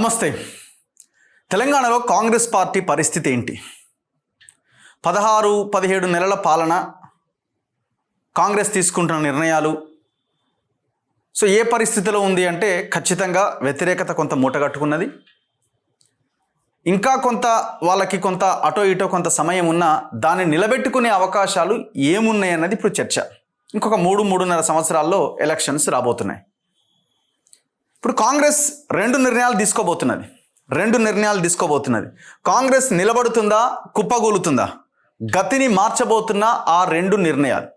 నమస్తే. తెలంగాణలో కాంగ్రెస్ పార్టీ పరిస్థితి ఏంటి? 16-17 నెలల పాలన, కాంగ్రెస్ తీసుకుంటున్న నిర్ణయాలు ఏ పరిస్థితిలో ఉంది అంటే ఖచ్చితంగా వ్యతిరేకత కొంత మూటగట్టుకున్నది. ఇంకా కొంత వాళ్ళకి కొంత అటో ఇటో కొంత సమయం ఉన్నా దాన్ని నిలబెట్టుకునే అవకాశాలు ఏమున్నాయి అన్నది ఇప్పుడు చర్చ. ఇంకొక 3-3.5 సంవత్సరాల్లో ఎలక్షన్స్ రాబోతున్నాయి. ఇప్పుడు కాంగ్రెస్ రెండు నిర్ణయాలు తీసుకోబోతున్నది. కాంగ్రెస్ నిలబడుతుందా, కుప్పగూలుతుందా? గతిని మార్చబోతున్న ఆ రెండు నిర్ణయాలు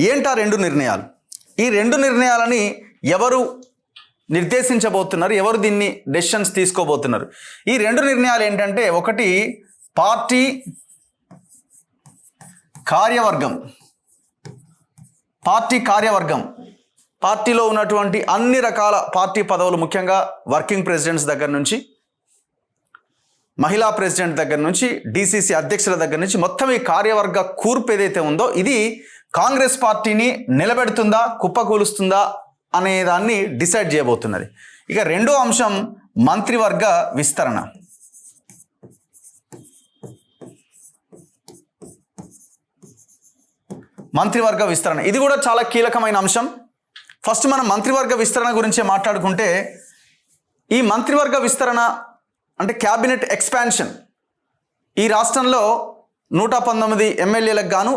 ఏంటా? రెండు నిర్ణయాలు, ఈ రెండు నిర్ణయాలని ఎవరు నిర్దేశించబోతున్నారు? ఎవరు దీన్ని డెసిషన్స్ తీసుకోబోతున్నారు? ఈ రెండు నిర్ణయాలు ఏంటంటే, ఒకటి పార్టీ కార్యవర్గం, పార్టీలో ఉన్నటువంటి అన్ని రకాల పార్టీ పదవులు, ముఖ్యంగా వర్కింగ్ ప్రెసిడెంట్స్ దగ్గర నుంచి, మహిళా ప్రెసిడెంట్ దగ్గర నుంచి, డిసిసి అధ్యక్షుల దగ్గర నుంచి మొత్తం ఈ కార్యవర్గ కూర్పు ఏదైతే ఉందో ఇది కాంగ్రెస్ పార్టీని నిలబెడుతుందా, కుప్పకూలుస్తుందా అనే దాన్ని డిసైడ్ చేయబోతున్నది. ఇక రెండో అంశం మంత్రివర్గ విస్తరణ. ఇది కూడా చాలా కీలకమైన అంశం. ఫస్ట్ మనం మంత్రివర్గ విస్తరణ గురించి మాట్లాడుకుంటే, ఈ మంత్రివర్గ విస్తరణ అంటే క్యాబినెట్ ఎక్స్పాన్షన్. ఈ రాష్ట్రంలో 119 ఎమ్మెల్యేలకు గాను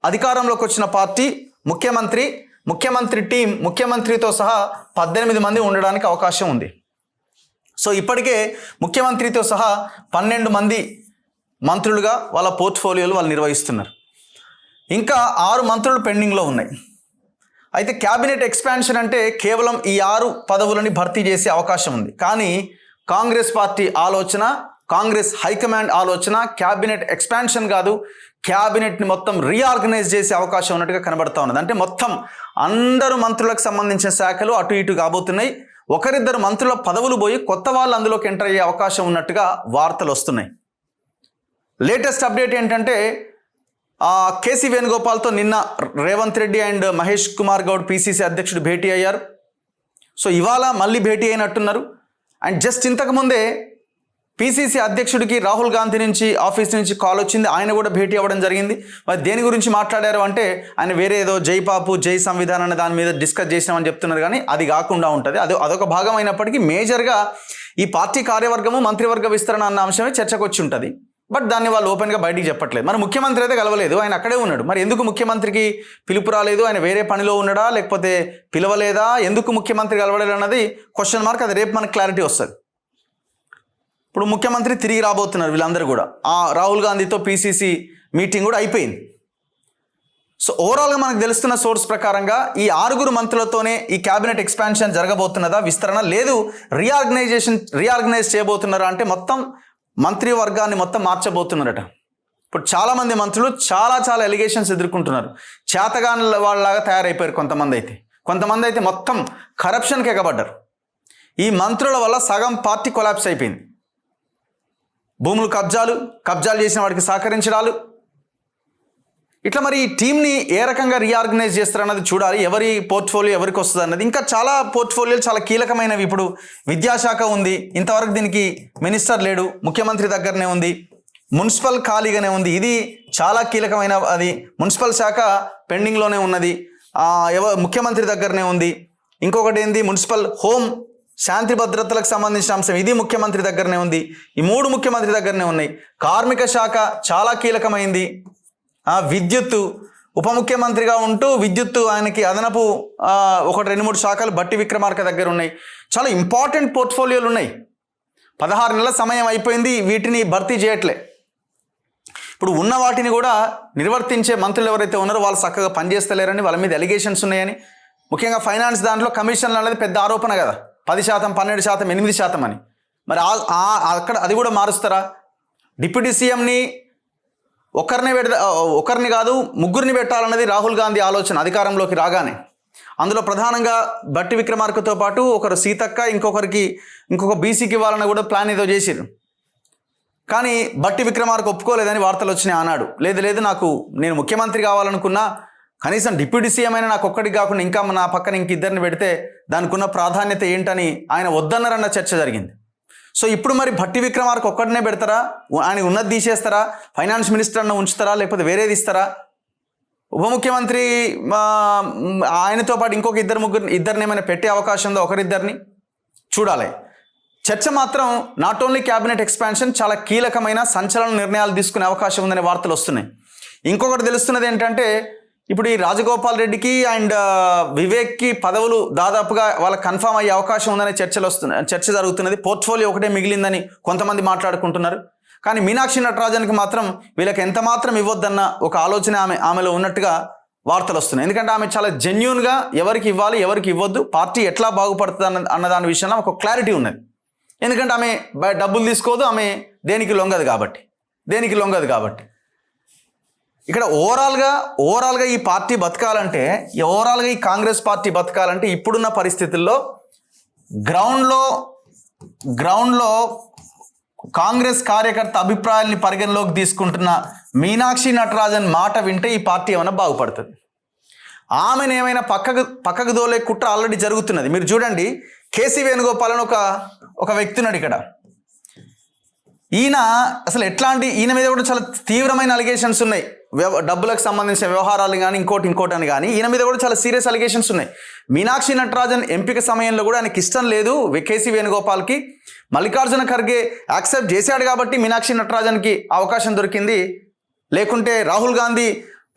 అధికారంలోకి వచ్చిన పార్టీ, ముఖ్యమంత్రి టీం, ముఖ్యమంత్రితో సహా 18 మంది ఉండడానికి అవకాశం ఉంది. ఇప్పటికే ముఖ్యమంత్రితో సహా 12 మంది మంత్రులుగా వాళ్ళ పోర్ట్ఫోలియోలు వాళ్ళు నిర్వహిస్తున్నారు. ఇంకా 6 మంత్రులు పెండింగ్లో ఉన్నాయి. అయితే క్యాబినెట్ ఎక్స్పాన్షన్ అంటే కేవలం ఈ 6 పదవులని భర్తీ చేసే అవకాశం ఉంది. కానీ కాంగ్రెస్ పార్టీ ఆలోచన, కాంగ్రెస్ హైకమాండ్ ఆలోచన క్యాబినెట్ ఎక్స్పాన్షన్ కాదు, క్యాబినెట్ని మొత్తం రీఆర్గనైజ్ చేసే అవకాశం ఉన్నట్టుగా కనబడతా ఉన్నది. అంటే మొత్తం అందరు మంత్రులకు సంబంధించిన శాఖలు అటు ఇటు కాబోతున్నాయి. ఒకరిద్దరు మంత్రుల పదవులు పోయి కొత్త వాళ్ళు అందులోకి ఎంటర్ అయ్యే అవకాశం ఉన్నట్టుగా వార్తలు వస్తున్నాయి. లేటెస్ట్ అప్డేట్ ఏంటంటే, కేసీ వేణుగోపాల్తో నిన్న రేవంత్ రెడ్డి అండ్ మహేష్ కుమార్ గౌడ్ పిసిసి అధ్యక్షుడు భేటీ అయ్యారు. ఇవాళ మళ్ళీ భేటీ అయినట్టున్నారు. అండ్ జస్ట్ ఇంతకుముందే పిసిసి అధ్యక్షుడికి రాహుల్ గాంధీ నుంచి ఆఫీస్ నుంచి కాల్ వచ్చింది, ఆయన కూడా భేటీ అవ్వడం జరిగింది. మరి దేని గురించి మాట్లాడారు అంటే, ఆయన వేరే ఏదో జై పాపు జై సంవిధానం అనే దాని మీద డిస్కస్ చేసినామని చెప్తున్నారు. కానీ అది కాకుండా ఉంటుంది, అదొక భాగం అయినప్పటికీ మేజర్గా ఈ పార్టీ కార్యవర్గము మంత్రివర్గ విస్తరణ అన్న అంశమే చర్చకు వచ్చి ఉంటుంది. బట్ దాన్ని వాళ్ళు ఓపెన్గా బయటికి చెప్పట్లేదు. మరి ముఖ్యమంత్రి అయితే కలవలేదు, ఆయన అక్కడే ఉన్నాడు. మరి ఎందుకు ముఖ్యమంత్రికి పిలుపు రాలేదు? ఆయన వేరే పనిలో ఉన్నాడా, లేకపోతే పిలవలేదా? ఎందుకు ముఖ్యమంత్రి కలవలేదు అన్నది క్వశ్చన్ మార్క్. అది రేపు మనకు క్లారిటీ వస్తుంది. ఇప్పుడు ముఖ్యమంత్రి తిరిగి రాబోతున్నారు వీళ్ళందరూ కూడా. రాహుల్ గాంధీతో పిసిసి మీటింగ్ కూడా అయిపోయింది. ఓవరాల్గా మనకు తెలుస్తున్న సోర్స్ ప్రకారంగా ఈ 6 మంత్రులతోనే ఈ క్యాబినెట్ ఎక్స్పాన్షన్ జరగబోతున్నదా, విస్తరణ లేదు రీఆర్గనైజ్ చేయబోతున్నారా అంటే మొత్తం మంత్రివర్గాన్ని మొత్తం మార్చబోతున్నారట. ఇప్పుడు చాలామంది మంత్రులు చాలా ఎలిగేషన్స్ ఎదుర్కొంటున్నారు. చేతగాని వాళ్ళలాగా తయారైపోయారు కొంతమంది అయితే మొత్తం కరప్షన్కి ఎగబడ్డారు. ఈ మంత్రుల వల్ల సగం పార్టీ కొలాప్స్ అయిపోయింది. భూములు కబ్జాలు చేసిన వాడికి సహకరించడాలు, ఇట్లా. మరి ఈ టీంని ఏ రకంగా రీఆర్గనైజ్ చేస్తారన్నది చూడాలి. ఎవరి పోర్ట్ఫోలియో ఎవరికి వస్తుంది అన్నది. ఇంకా చాలా పోర్ట్ఫోలియోలు చాలా కీలకమైనవి. ఇప్పుడు విద్యాశాఖ ఉంది, ఇంతవరకు దీనికి మినిస్టర్ లేడు, ముఖ్యమంత్రి దగ్గరనే ఉంది. మున్సిపల్ ఖాళీగానే ఉంది, ఇది చాలా కీలకమైన అది. మున్సిపల్ శాఖ పెండింగ్లోనే ఉన్నది, ముఖ్యమంత్రి దగ్గరనే ఉంది. ఇంకొకటి ఏంది, మున్సిపల్ హోమ్ శాంతి భద్రతలకు సంబంధించిన అంశం, ఇది ముఖ్యమంత్రి దగ్గరనే ఉంది. ఈ 3 ముఖ్యమంత్రి దగ్గరనే ఉన్నాయి. కార్మిక శాఖ చాలా కీలకమైంది. విద్యుత్తు ఉప ముఖ్యమంత్రిగా ఉంటూ విద్యుత్తు ఆయనకి అదనపు 1-2-3 శాఖలు బట్టి విక్రమార్క దగ్గర ఉన్నాయి. చాలా ఇంపార్టెంట్ పోర్ట్ఫోలియోలు ఉన్నాయి. 16 నెలల సమయం అయిపోయింది, వీటిని భర్తీ చేయట్లే. ఇప్పుడు ఉన్న వాటిని కూడా నిర్వర్తించే మంత్రులు ఎవరైతే ఉన్నారో వాళ్ళు చక్కగా పనిచేస్తలేరని, వాళ్ళ మీద ఎలిగేషన్స్ ఉన్నాయని. ముఖ్యంగా ఫైనాన్స్ దాంట్లో కమిషన్లు అనేది పెద్ద ఆరోపణ కదా, 10%, 12%, 8% అని. మరి అక్కడ అది కూడా మారుస్తారా? డిప్యూటీ సీఎంని ఒకరిని కాదు 3 పెట్టాలన్నది రాహుల్ గాంధీ ఆలోచన అధికారంలోకి రాగానే. అందులో ప్రధానంగా బట్టి విక్రమార్కతో పాటు ఒకరు సీతక్క, ఇంకొక బీసీకి ఇవ్వాలని కూడా ప్లాన్ ఏదో చేసిరు. కానీ బట్టి విక్రమార్క ఒప్పుకోలేదని వార్తలు వచ్చినాయి ఆనాడు. లేదు నేను ముఖ్యమంత్రి కావాలనుకున్నా, కనీసం డిప్యూటీ సీఎం అయినా నాకు ఒక్కడికి కాకుండా ఇంకా నా పక్కన ఇంకిద్దరిని పెడితే దానికి ఉన్న ప్రాధాన్యత ఏంటని ఆయన వద్దన్నారన్న చర్చ జరిగింది. సో ఇప్పుడు మరి భట్టి విక్రమార్క ఒక్కడనే పెడతారా, ఆయన ఉన్నది తీసేస్తారా, ఫైనాన్స్ మినిస్టర్ అన్న ఉంచుతారా, లేకపోతే వేరేది ఇస్తారా? ఉప ముఖ్యమంత్రి ఆయనతో పాటు ఇంకొక ఇద్దరిని ఏమైనా పెట్టే అవకాశం ఉందో, ఒకరిద్దరిని చూడాలి. చర్చ మాత్రం నాట్ ఓన్లీ క్యాబినెట్ ఎక్స్పాన్షన్, చాలా కీలకమైన సంచలన నిర్ణయాలు తీసుకునే అవకాశం ఉందనే వార్తలు వస్తున్నాయి. ఇంకొకటి తెలుస్తున్నది ఏంటంటే ఇప్పుడు ఈ రాజగోపాల్ రెడ్డికి అండ్ వివేక్కి పదవులు దాదాపుగా వాళ్ళకి కన్ఫామ్ అయ్యే అవకాశం ఉందనే చర్చ జరుగుతున్నది. పోర్ట్ఫోలియో ఒకటే మిగిలిందని కొంతమంది మాట్లాడుకుంటున్నారు. కానీ మీనాక్షి నటరాజన్కి మాత్రం వీళ్ళకి ఎంత మాత్రం ఇవ్వద్దన్న ఒక ఆలోచన ఆమెలో ఉన్నట్టుగా వార్తలు వస్తున్నాయి. ఎందుకంటే ఆమె చాలా జెన్యూన్గా ఎవరికి ఇవ్వాలి ఎవరికి ఇవ్వద్దు, పార్టీ ఎట్లా బాగుపడుతుంది అన్న దాని విషయంలో ఒక క్లారిటీ ఉన్నది. ఎందుకంటే ఆమె డబ్బులు తీసుకోదు, ఆమె దేనికి లొంగదు కాబట్టి ఇక్కడ ఓవరాల్గా ఈ పార్టీ బతకాలంటే, ఓవరాల్గా ఈ కాంగ్రెస్ పార్టీ బతకాలంటే ఇప్పుడున్న పరిస్థితుల్లో గ్రౌండ్లో కాంగ్రెస్ కార్యకర్త అభిప్రాయాల్ని పరిగణలోకి తీసుకుంటున్న మీనాక్షి నటరాజన్ మాట వింటే ఈ పార్టీ ఏమైనా బాగుపడుతుంది. ఆమెను ఏమైనా పక్కకు దోలే కుట్ర ఆల్రెడీ జరుగుతున్నది. మీరు చూడండి, కేసీ వేణుగోపాల్ అని ఒక వ్యక్తి ఉన్నాడు ఇక్కడ. ఈయన మీద కూడా చాలా తీవ్రమైన అలిగేషన్స్ ఉన్నాయి. డబ్బులకు సంబంధించిన వ్యవహారాలు కానీ ఇంకోటి అని కానీ ఈయన మీద కూడా చాలా సీరియస్ అలిగేషన్స్ ఉన్నాయి. మీనాక్షి నటరాజన్ ఎంపిక సమయంలో కూడా ఆయనకి ఇష్టం లేదు కేసీ వేణుగోపాల్కి. మల్లికార్జున ఖర్గే యాక్సెప్ట్ చేశాడు కాబట్టి మీనాక్షి నటరాజన్కి అవకాశం దొరికింది. లేకుంటే రాహుల్ గాంధీ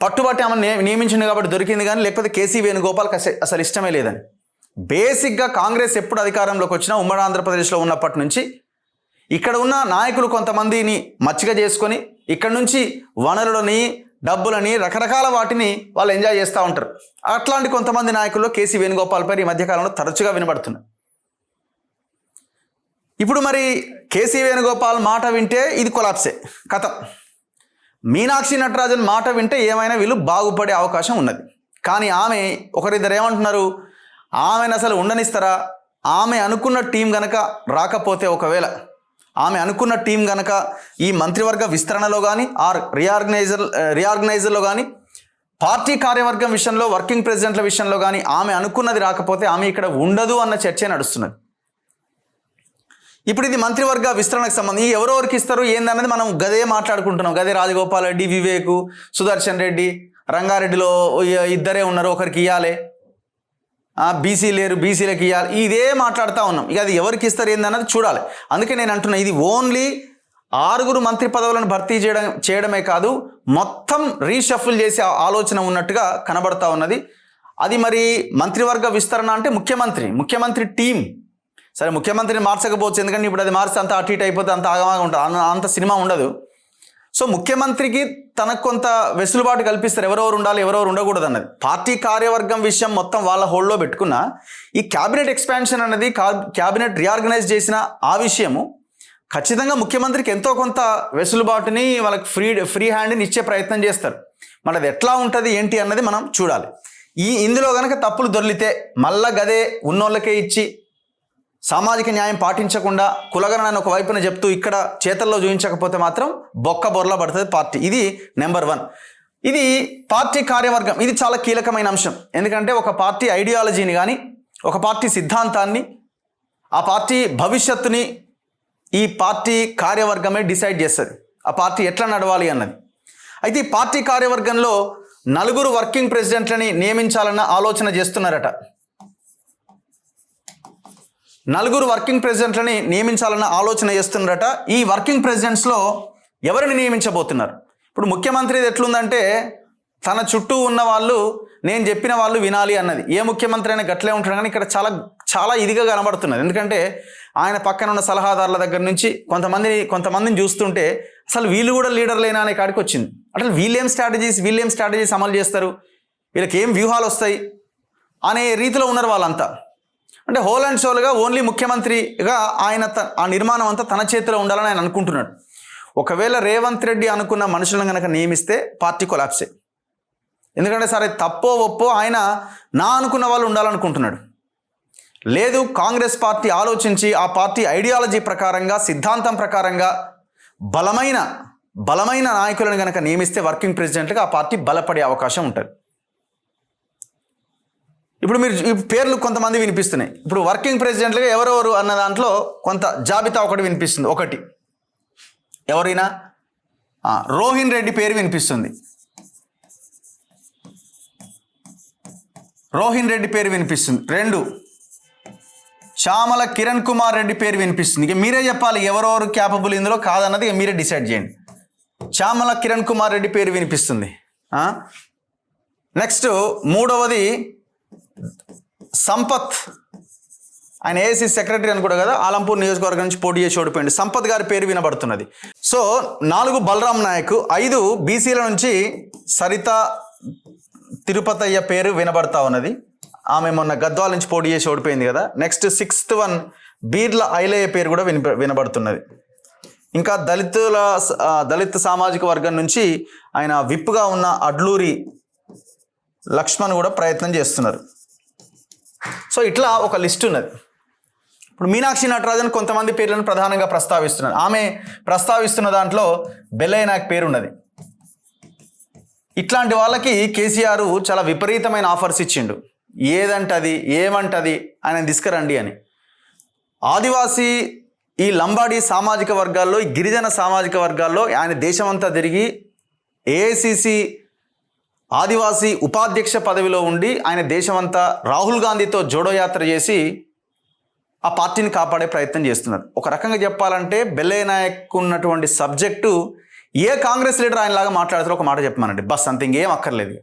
పట్టుబట్టి ఆమెను నియమించింది కాబట్టి దొరికింది, కానీ లేకపోతే కేసీ వేణుగోపాల్కి అసలు ఇష్టమే లేదని. బేసిక్గా కాంగ్రెస్ ఎప్పుడు అధికారంలోకి వచ్చినా ఉమ్మడి ఆంధ్రప్రదేశ్లో ఉన్నప్పటి నుంచి ఇక్కడ ఉన్న నాయకులు కొంతమందిని మచ్చిక చేసుకొని ఇక్కడ నుంచి వనరులని డబ్బులని రకరకాల వాటిని వాళ్ళు ఎంజాయ్ చేస్తూ ఉంటారు. అట్లాంటి కొంతమంది నాయకుల్లో కేసీ వేణుగోపాల్ పేరు ఈ మధ్యకాలంలో తరచుగా వినబడుతున్నాయి. ఇప్పుడు మరి కేసీ వేణుగోపాల్ మాట వింటే ఇది కొలాప్సే కథం. మీనాక్షి నటరాజన్ మాట వింటే ఏమైనా వీళ్ళు బాగుపడే అవకాశం ఉన్నది. కానీ ఆమె ఒకరిద్దరు ఏమంటున్నారు, ఆమెను అసలు ఉండనిస్తారా? ఆమె అనుకున్న టీం గనక రాకపోతే, ఒకవేళ ఆమె అనుకున్న టీం గనక ఈ మంత్రివర్గ విస్తరణలో కానీ ఆర్ రీఆర్గనైజర్లో కానీ పార్టీ కార్యవర్గం విషయంలో వర్కింగ్ ప్రెసిడెంట్ల విషయంలో కానీ ఆమె అనుకున్నది రాకపోతే ఆమె ఇక్కడ ఉండదు అన్న చర్చే నడుస్తున్నది. ఇప్పుడు ఇది మంత్రివర్గ విస్తరణకు సంబంధించి ఎవరెవరికి ఇస్తారు ఏందన్నది మనం గదే మాట్లాడుకుంటున్నాం. గదే రాజగోపాల్ రెడ్డి, వివేక్, సుదర్శన్ రెడ్డి, రంగారెడ్డిలో ఇద్దరే ఉన్నారు, ఒకరికి ఇవ్వాలి, బీసీ లేరు, బీసీలకు ఇవ్వాలి, ఇదే మాట్లాడుతూ ఉన్నాం. ఇక అది ఎవరికి ఇస్తారు ఏందన్నది చూడాలి. అందుకే నేను అంటున్నా, ఇది ఓన్లీ 6 మంత్రి పదవులను భర్తీ చేయడమే కాదు, మొత్తం రీషఫుల్ చేసే ఆలోచన ఉన్నట్టుగా కనబడతా ఉన్నది. అది మరి మంత్రివర్గ విస్తరణ అంటే ముఖ్యమంత్రి టీం. సరే, ముఖ్యమంత్రిని మార్చకపోవచ్చు, ఎందుకంటే ఇప్పుడు అది మార్చి అంత అటు ఇటు అయిపోతే అంత ఆగమాగా ఉంటుంది, అంత సినిమా ఉండదు. సో ముఖ్యమంత్రికి తనకు కొంత వెసులుబాటు కల్పిస్తారు, ఎవరెవరు ఉండాలి ఎవరెవరు ఉండకూడదు అన్నది. పార్టీ కార్యవర్గం విషయం మొత్తం వాళ్ళ హోల్డ్లో పెట్టుకున్న ఈ క్యాబినెట్ ఎక్స్పాన్షన్ అన్నది, క్యాబినెట్ రీఆర్గనైజ్ చేసిన ఆ విషయము ఖచ్చితంగా ముఖ్యమంత్రికి ఎంతో కొంత వెసులుబాటుని, వాళ్ళకి ఫ్రీ హ్యాండ్ని ఇచ్చే ప్రయత్నం చేస్తారు. మరి అది ఎట్లా ఉంటుంది ఏంటి అన్నది మనం చూడాలి. ఇందులో కనుక తప్పులు దొర్లితే మళ్ళా గదే ఉన్నోళ్ళకే ఇచ్చి సామాజిక న్యాయం పాటించకుండా కులగణన ఒక వైపున చెప్తూ ఇక్కడ చేతల్లో చూపించకపోతే మాత్రం బొర్ల పడుతుంది పార్టీ. ఇది నెంబర్ 1. ఇది పార్టీ కార్యవర్గం, ఇది చాలా కీలకమైన అంశం. ఎందుకంటే ఒక పార్టీ ఐడియాలజీని కానీ ఒక పార్టీ సిద్ధాంతాన్ని, ఆ పార్టీ భవిష్యత్తుని ఈ పార్టీ కార్యవర్గమే డిసైడ్ చేస్తుంది, ఆ పార్టీ ఎట్లా నడవాలి అన్నది. అయితే ఈ పార్టీ కార్యవర్గంలో 4 వర్కింగ్ ప్రెసిడెంట్లని నియమించాలన్న ఆలోచన చేస్తున్నారట. 4 వర్కింగ్ ప్రెసిడెంట్లని నియమించాలన్న ఆలోచన చేస్తున్నారట. ఈ వర్కింగ్ ప్రెసిడెంట్స్లో ఎవరిని నియమించబోతున్నారు? ఇప్పుడు ముఖ్యమంత్రిది ఎట్లుందంటే, తన చుట్టూ ఉన్న వాళ్ళు నేను చెప్పిన వాళ్ళు వినాలి అన్నది. ఏ ముఖ్యమంత్రి అయినా గట్లే ఉంటాడు, కానీ ఇక్కడ చాలా ఇదిగా కనబడుతున్నది. ఎందుకంటే ఆయన పక్కన ఉన్న సలహాదారుల దగ్గర నుంచి కొంతమందిని చూస్తుంటే అసలు వీళ్ళు కూడా లీడర్లేనా అనే కాడికి వచ్చింది. అసలు వీళ్ళేం స్ట్రాటజీస్ అమలు చేస్తారు, వీళ్ళకి ఏం వ్యూహాలు వస్తాయి అనే రీతిలో ఉన్నారు వాళ్ళంతా. అంటే హోల్ అండ్ సోల్గా ఓన్లీ ముఖ్యమంత్రిగా ఆయన ఆ నిర్మాణం అంతా తన చేతిలో ఉండాలని ఆయన అనుకుంటున్నాడు. ఒకవేళ రేవంత్ రెడ్డి అనుకున్న మనుషులను కనుక నియమిస్తే పార్టీ కొలాప్సే. ఎందుకంటే సరే తప్పో ఒప్పో ఆయన నా అనుకున్న వాళ్ళు ఉండాలనుకుంటున్నాడు. లేదు, కాంగ్రెస్ పార్టీ ఆలోచించి ఆ పార్టీ ఐడియాలజీ ప్రకారంగా, సిద్ధాంతం ప్రకారంగా బలమైన నాయకులను కనుక నియమిస్తే వర్కింగ్ ప్రెసిడెంట్గా ఆ పార్టీ బలపడే అవకాశం ఉంటుంది. ఇప్పుడు మీరు ఈ పేర్లు కొంతమంది వినిపిస్తున్నాయి. ఇప్పుడు వర్కింగ్ ప్రెసిడెంట్లుగా ఎవరెవరు అన్న దాంట్లో కొంత జాబితా ఒకటి వినిపిస్తుంది. ఒకటి ఎవరైనా రోహిన్ రెడ్డి పేరు వినిపిస్తుంది. రోహిన్ రెడ్డి పేరు వినిపిస్తుంది. 2 చామల కిరణ్ కుమార్ రెడ్డి పేరు వినిపిస్తుంది. ఇక మీరే చెప్పాలి ఎవరెవరు క్యాపబుల్ ఇందులో కాదన్నది ఇక మీరే డిసైడ్ చేయండి. చామల కిరణ్ కుమార్ రెడ్డి పేరు వినిపిస్తుంది. నెక్స్ట్ 3వది సంపత్, ఆయన ఏఐసి సెక్రటరీ అనుకుంటా కదా, ఆలంపూర్ నియోజకవర్గం నుంచి పోటీ చేసి ఓడిపోయింది. సంపత్ గారి పేరు వినబడుతున్నది. సో 4 బలరాం నాయక్, 5 బీసీల నుంచి సరిత తిరుపతయ్య పేరు వినబడతా ఉన్నది. ఆమె మొన్న గద్వాల నుంచి పోటీ చేసి ఓడిపోయింది కదా. Next 6th one Beerla Ailayya పేరు కూడా వినబడుతున్నది. ఇంకా దళిత సామాజిక వర్గం నుంచి ఆయన విప్గా ఉన్న అడ్లూరి లక్ష్మణ్ కూడా ప్రయత్నం చేస్తున్నారు. సో ఇట్లా ఒక లిస్ట్ ఉన్నది. ఇప్పుడు మీనాక్షి నటరాజన్ కొంతమంది పేర్లను ప్రధానంగా ప్రస్తావిస్తున్నారు. ఆమె ప్రస్తావిస్తున్న దాంట్లో బెల్లయ్య నాయక్ పేరు ఉన్నది. ఇట్లాంటి వాళ్ళకి కేసీఆర్ చాలా విపరీతమైన ఆఫర్స్ ఇచ్చిండు. ఏదంటది ఏమంటది ఆయన తీసుకురండి అని. ఆదివాసీ ఈ లంబాడీ సామాజిక వర్గాల్లో, ఈ గిరిజన సామాజిక వర్గాల్లో ఆయన దేశమంతా తిరిగి ఏఐసిసి ఆదివాసీ ఉపాధ్యక్ష పదవిలో ఉండి ఆయన దేశమంతా రాహుల్ గాంధీతో జోడో యాత్ర చేసి ఆ పార్టీని కాపాడే ప్రయత్నం చేస్తున్నారు. ఒక రకంగా చెప్పాలంటే బెల్లయ్య నాయక్ ఉన్నటువంటి సబ్జెక్టు ఏ కాంగ్రెస్ లీడర్ ఆయనలాగా మాట్లాడుతారో ఒక మాట చెప్పమానండి, బస్ అంత ఇంకేం అక్కర్లేదు.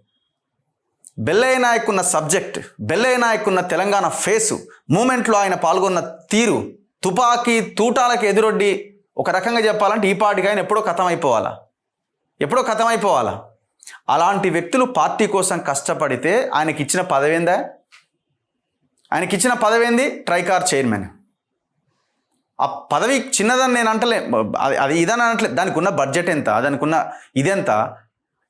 బెల్లయ్య నాయక్ ఉన్న సబ్జెక్ట్, బెల్లయ్య నాయక్ ఉన్న తెలంగాణ ఫేసు, మూమెంట్లో ఆయన పాల్గొన్న తీరు, తుపాకీ తూటాలకు ఎదురొడ్డి ఒక రకంగా చెప్పాలంటే ఈ పార్టీకి ఆయన ఎప్పుడో ఖతం అయిపోవాలా. అలాంటి వ్యక్తులు పార్టీ కోసం కష్టపడితే ఆయనకి ఇచ్చిన పదవేంది ట్రైకార్ చైర్మన్. ఆ పదవి చిన్నదని నేను అంటలే, అది ఇదని అనట్లేదు. దానికి ఉన్న బడ్జెట్ ఎంత, దానికి ఉన్న ఇదెంత,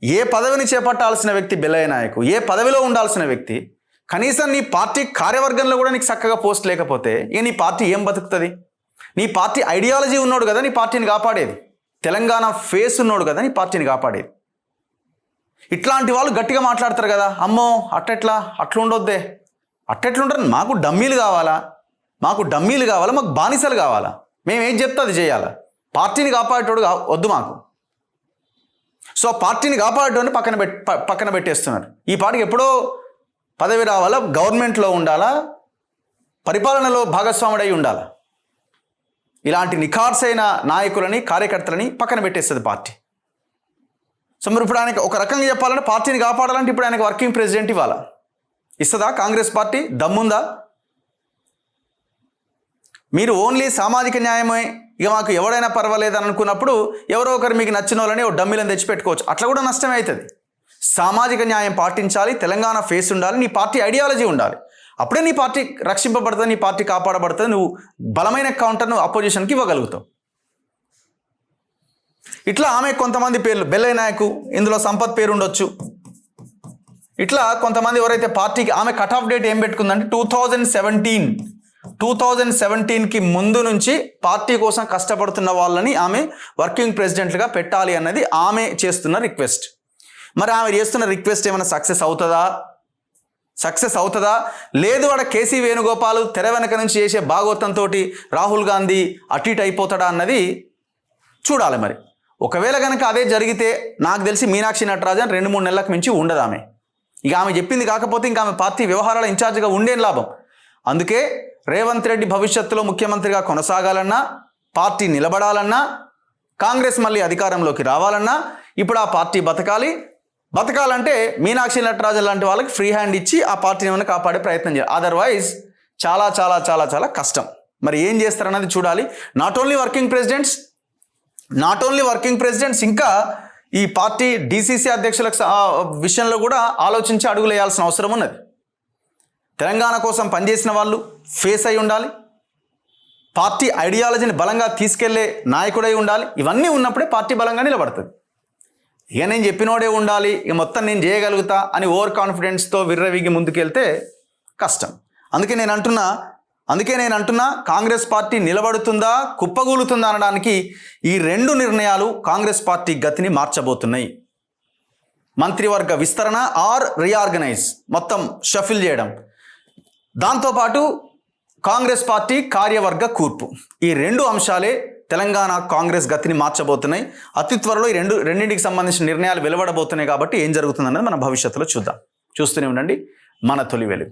ఏ పదవిని చేపట్టాల్సిన వ్యక్తి బెల్లయ్య నాయక్, ఏ పదవిలో ఉండాల్సిన వ్యక్తి, కనీసం నీ పార్టీ కార్యవర్గంలో కూడా నీకు చక్కగా పోస్ట్ లేకపోతే ఇక నీ పార్టీ ఏం బతుకుతుంది? నీ పార్టీ ఐడియాలజీ ఉన్నాడు కదా నీ పార్టీని కాపాడేది, తెలంగాణ ఫేస్ ఉన్నాడు కదా నీ పార్టీని కాపాడేది. ఇట్లాంటి వాళ్ళు గట్టిగా మాట్లాడతారు కదా, అమ్మో అట్లుండొద్దే, అట్టెట్లుంటారు, మాకు డమ్మీలు కావాలా, మాకు బానిసలు కావాలా, మేము ఏం చెప్తే అది చేయాలా, పార్టీని కాపాడేటోడు వద్దు మాకు. సో పార్టీని కాపాడేటోడిని పక్కన పెట్టేస్తున్నారు. ఈ పార్టీకి ఎప్పుడో పదవి రావాలా, గవర్నమెంట్లో ఉండాలా, పరిపాలనలో భాగస్వాముడై ఉండాలా. ఇలాంటి నిఖార్సైన నాయకులని కార్యకర్తలని పక్కన పెట్టేస్తుంది పార్టీ. సో మరి ఇప్పుడు ఆయనకి ఒక రకంగా చెప్పాలంటే పార్టీని కాపాడాలంటే ఇప్పుడు ఆయనకు వర్కింగ్ ప్రెసిడెంట్ ఇవ్వాలా, ఇస్తుందా కాంగ్రెస్ పార్టీ? దమ్ముందా? మీరు ఓన్లీ సామాజిక న్యాయమే, ఇక మాకు ఎవడైనా పర్వాలేదు అని అనుకున్నప్పుడు ఎవరో ఒకరు మీకు నచ్చిన వాళ్ళని ఓ డమ్మీలను తెచ్చిపెట్టుకోవచ్చు. అట్లా కూడా నష్టమే అవుతుంది. సామాజిక న్యాయం పాటించాలి, తెలంగాణ ఫేస్ ఉండాలి, నీ పార్టీ ఐడియాలజీ ఉండాలి. అప్పుడే నీ పార్టీ రక్షింపబడుతుంది, నీ పార్టీ కాపాడబడుతుంది, నువ్వు బలమైన కౌంటర్ను అపోజిషన్కి ఇవ్వగలుగుతావు. ఇట్లా ఆమె కొంతమంది పేర్లు, బెల్లయ్య నాయక్, ఇందులో సంపత్ పేరు ఉండొచ్చు. ఇట్లా కొంతమంది ఎవరైతే పార్టీకి, ఆమె కట్ ఆఫ్ డేట్ ఏం పెట్టుకుందంటే 2017కి ముందు నుంచి పార్టీ కోసం కష్టపడుతున్న వాళ్ళని ఆమె వర్కింగ్ ప్రెసిడెంట్లుగా పెట్టాలి అన్నది ఆమె చేస్తున్న రిక్వెస్ట్. మరి ఆమె చేస్తున్న రిక్వెస్ట్ ఏమైనా సక్సెస్ అవుతుందా లేదు ఆడ కేసీ వేణుగోపాల్ తెర వెనక నుంచి చేసే భాగవతంతో రాహుల్ గాంధీ అటు ఇటు అయిపోతాడా అన్నది చూడాలి. మరి ఒకవేళ కనుక అదే జరిగితే నాకు తెలిసి మీనాక్షి నటరాజన్ 2-3 నెలలకు మించి ఉండదు ఆమె. ఇక ఆమె చెప్పింది కాకపోతే ఇంకా ఆమె పార్టీ వ్యవహారాల ఇన్ఛార్జిగా ఉండేం లాభం. అందుకే రేవంత్ రెడ్డి భవిష్యత్తులో ముఖ్యమంత్రిగా కొనసాగాలన్నా, పార్టీ నిలబడాలన్నా, కాంగ్రెస్ మళ్ళీ అధికారంలోకి రావాలన్నా ఇప్పుడు ఆ పార్టీ బతకాలంటే మీనాక్షి నటరాజన్ లాంటి వాళ్ళకి ఫ్రీ హ్యాండ్ ఇచ్చి ఆ పార్టీని ఏమైనా కాపాడే ప్రయత్నం చేయాలి. అదర్వైజ్ చాలా చాలా చాలా చాలా కష్టం. మరి ఏం చేస్తారన్నది చూడాలి. నాట్ ఓన్లీ వర్కింగ్ ప్రెసిడెంట్స్ ఇంకా ఈ పార్టీ డిసిసి అధ్యక్షుల విషయంలో కూడా ఆలోచించి అడుగులు వేయాల్సిన అవసరం ఉన్నది. తెలంగాణ కోసం పనిచేసిన వాళ్ళు ఫేస్ అయి ఉండాలి, పార్టీ ఐడియాలజీని బలంగా తీసుకెళ్లే నాయకుడై ఉండాలి. ఇవన్నీ ఉన్నప్పుడే పార్టీ బలంగా నిలబడుతుంది. ఇక నేను చెప్పినోడే ఉండాలి, ఇక మొత్తం నేను చేయగలుగుతా అని ఓవర్ కాన్ఫిడెన్స్తో విర్రవిగి ముందుకెళ్తే కష్టం. అందుకే నేను అంటున్నా కాంగ్రెస్ పార్టీ నిలబడుతుందా కుప్పగూలుతుందా అనడానికి ఈ 2 నిర్ణయాలు కాంగ్రెస్ పార్టీ గతిని మార్చబోతున్నాయి. మంత్రివర్గ విస్తరణ ఆర్ రీఆర్గనైజ్, మొత్తం షఫిల్ చేయడం. దాంతోపాటు కాంగ్రెస్ పార్టీ కార్యవర్గ కూర్పు, ఈ రెండు అంశాలే తెలంగాణ కాంగ్రెస్ గతిని మార్చబోతున్నాయి. అతి త్వరలో ఈ రెండింటికి సంబంధించిన నిర్ణయాలు వెలువడబోతున్నాయి. కాబట్టి ఏం జరుగుతుందన్నది మన భవిష్యత్తులో చూద్దాం. చూస్తూనే ఉండండి మన తొలి వెలుగు.